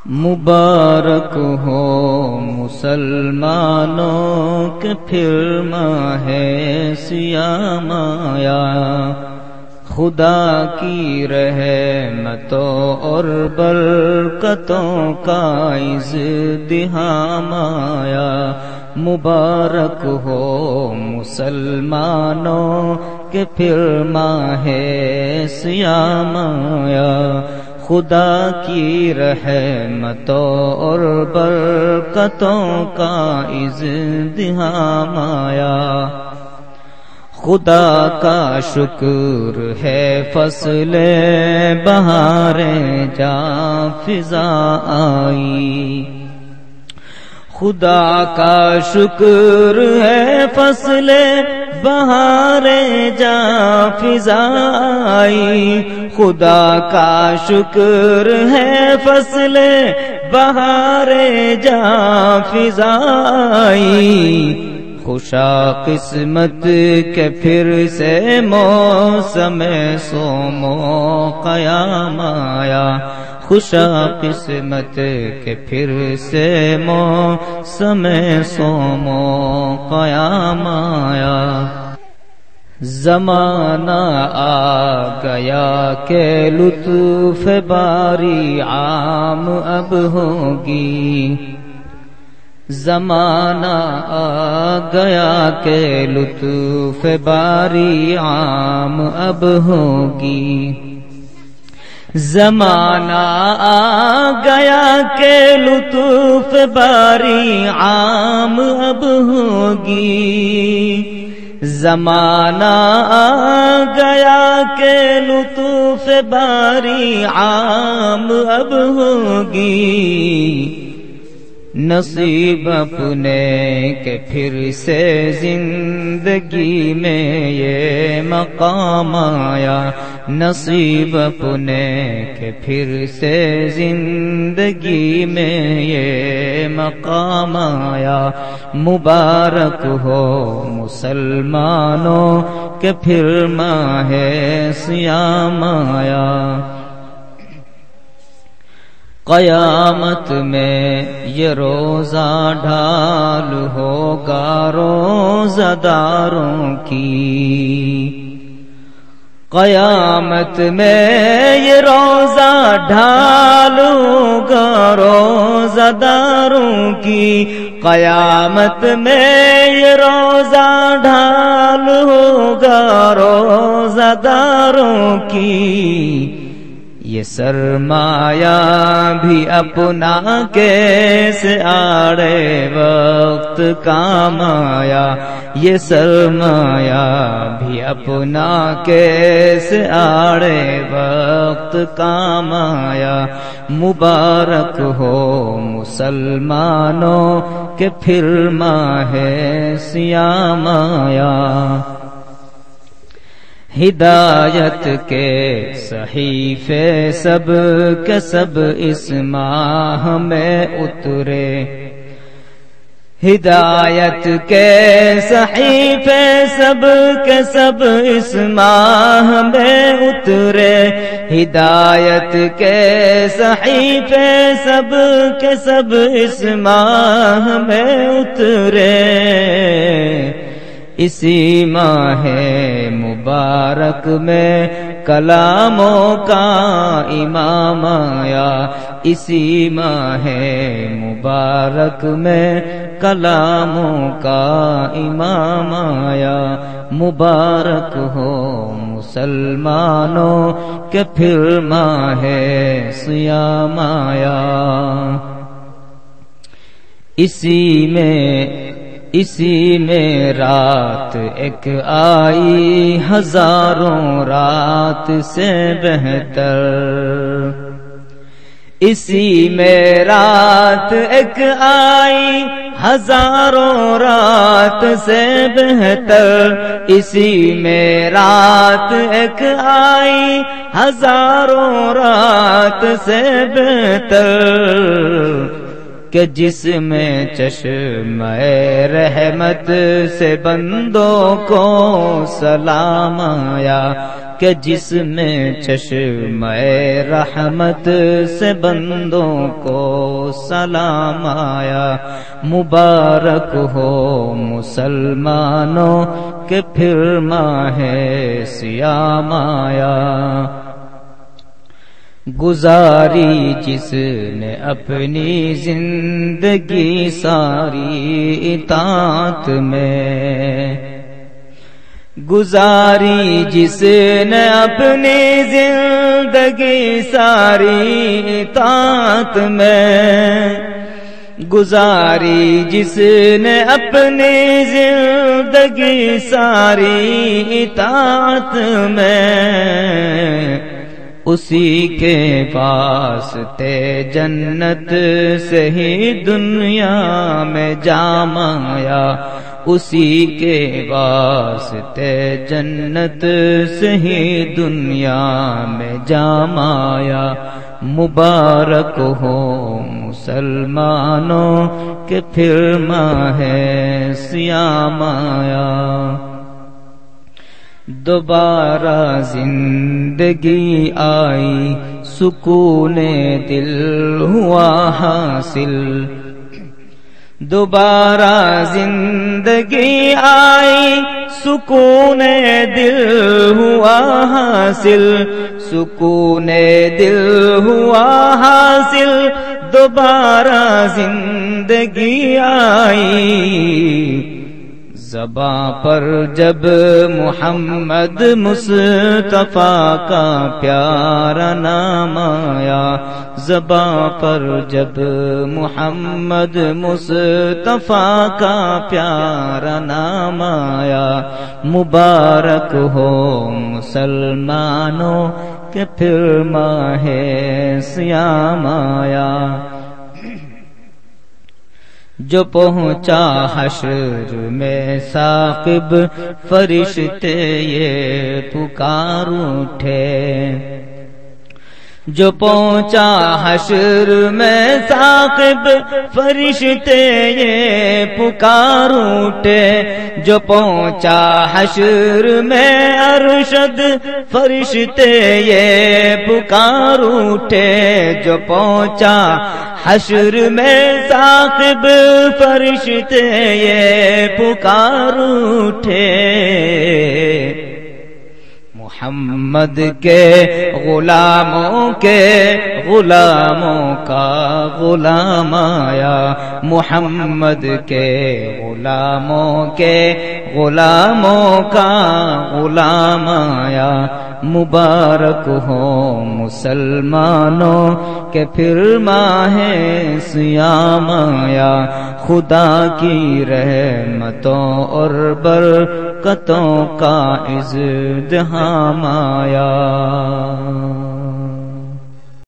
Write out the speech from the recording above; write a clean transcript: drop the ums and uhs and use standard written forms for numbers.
مبارک ہو مسلمانوں کے پھر ماہ صیام آیا، خدا کی رحمتوں اور برکتوں کا ازدحام آیا۔ مبارک ہو مسلمانوں کے پھر ماہ صیام آیا، خدا کی رحمتوں اور برکتوں کا ازدحام آیا۔ خدا کا شکر ہے فصل بہاریں جہاں فضا آئی، خدا کا شکر ہے فصل بہاریں جہاں فضا آئی، خدا کا شکر ہے فصل بہاریں جہاں فضا آئی۔ خوشا قسمت کے پھر سے موسم صوم و قیام آیا، خوشا قسمت کے پھر سے موسم صوم و قیام آیا۔ زمانہ آ گیا کہ لطف باری عام اب ہوگی، زمانہ آ گیا کہ لطف باری عام اب ہوگی، زمانہ آ گیا کہ لطف باری عام اب ہوگی، زمانہ آ گیا کہ لطف باری عام اب ہوگی۔ نصیب اپنے کہ پھر سے زندگی میں یہ مقام آیا، نصیب اپنے کہ پھر سے زندگی میں یہ مقام آیا۔ مبارک ہو مسلمانوں کہ پھر ماہ صیام آیا۔ قیامت میں یہ روزہ ڈھال ہوگا روزہ داروں کی، قیامت میں یہ روزہ ڈھال ہوگا روزہ داروں کی، قیامت میں یہ روزہ ڈھال ہوگا روزہ داروں کی۔ یہ سرمایہ بھی اپنا کیسے آڑے وقت کام آیا، یہ سرمایہ بھی اپنا کیسے آڑے وقت کام آیا۔ مبارک ہو مسلمانوں کہ پھر ماہ صیام آیا۔ ہدایت کے صحیفے سب کے سب اس ماہ میں اترے، ہدایت کے صحیفے سب کے سب اس ماہ میں اترے، ہدایت کے صحیفے سب کے سب اس ماہ میں اترے۔ اسی ماہ مبارک میں کلاموں کا امام آیا، اسی ماہ مبارک میں کلاموں کا امام آیا۔ مبارک ہو مسلمانوں کہ پھر ماہ صیام آیا۔ اسی میں رات ایک آئی ہزاروں رات سے بہتر، اسی میں رات ایک آئی ہزاروں رات سے بہتر، اسی میں رات ایک آئی ہزاروں رات سے بہتر، کہ جس میں چشمہ رحمت سے بندوں کو سلام آیا، کہ جس میں چشمہ رحمت سے بندوں کو سلام آیا. مبارک ہو مسلمانوں کہ پھر ماہ صیام آیا. گزاری جس نے اپنی زندگی ساری اطاعت میں، گزاری جس نے اپنی زندگی ساری اطاعت میں، گزاری جس نے اپنی زندگی ساری اطاعت میں، اسی کے واسطے جنت سے ہی دنیا میں جام آیا. اسی کے واسطے جنت سے ہی دنیا میں جام آیا. مبارک ہو مسلمانوں کہ پھر ماہ صیام آیا. دوبارہ زندگی آئی سکون دل ہوا حاصل. دوبارہ زندگی آئی سکون دل ہوا حاصل. سکون دل ہوا حاصل دوبارہ زندگی آئی. زباں پر جب محمد مصطفیٰ کا پیارا نام آیا. زباں پر جب محمد مصطفیٰ کا پیارا نام آیا. مبارک ہو مسلمانوں کہ پھر ماہ صیام آیا. جو پہنچا حشر میں ثاقب فرشتے یہ پکار اٹھے. جو پہنچا حشر میں ثاقب فرشتے یہ پکار اٹھے. جو پہنچا حشر میں ارشد فرشتے یہ پکار اٹھے. جو پہنچا حشر میں ثاقب فرشتے یہ پکار اٹھے. محمد کے غلاموں کا غلام آیا. محمد کے غلاموں کا غلام آیا. مبارک ہو مسلمانوں کہ پھر ماہ صیام آیا. خدا کی رحمتوں اور برکتوں کا ازدحام آیا.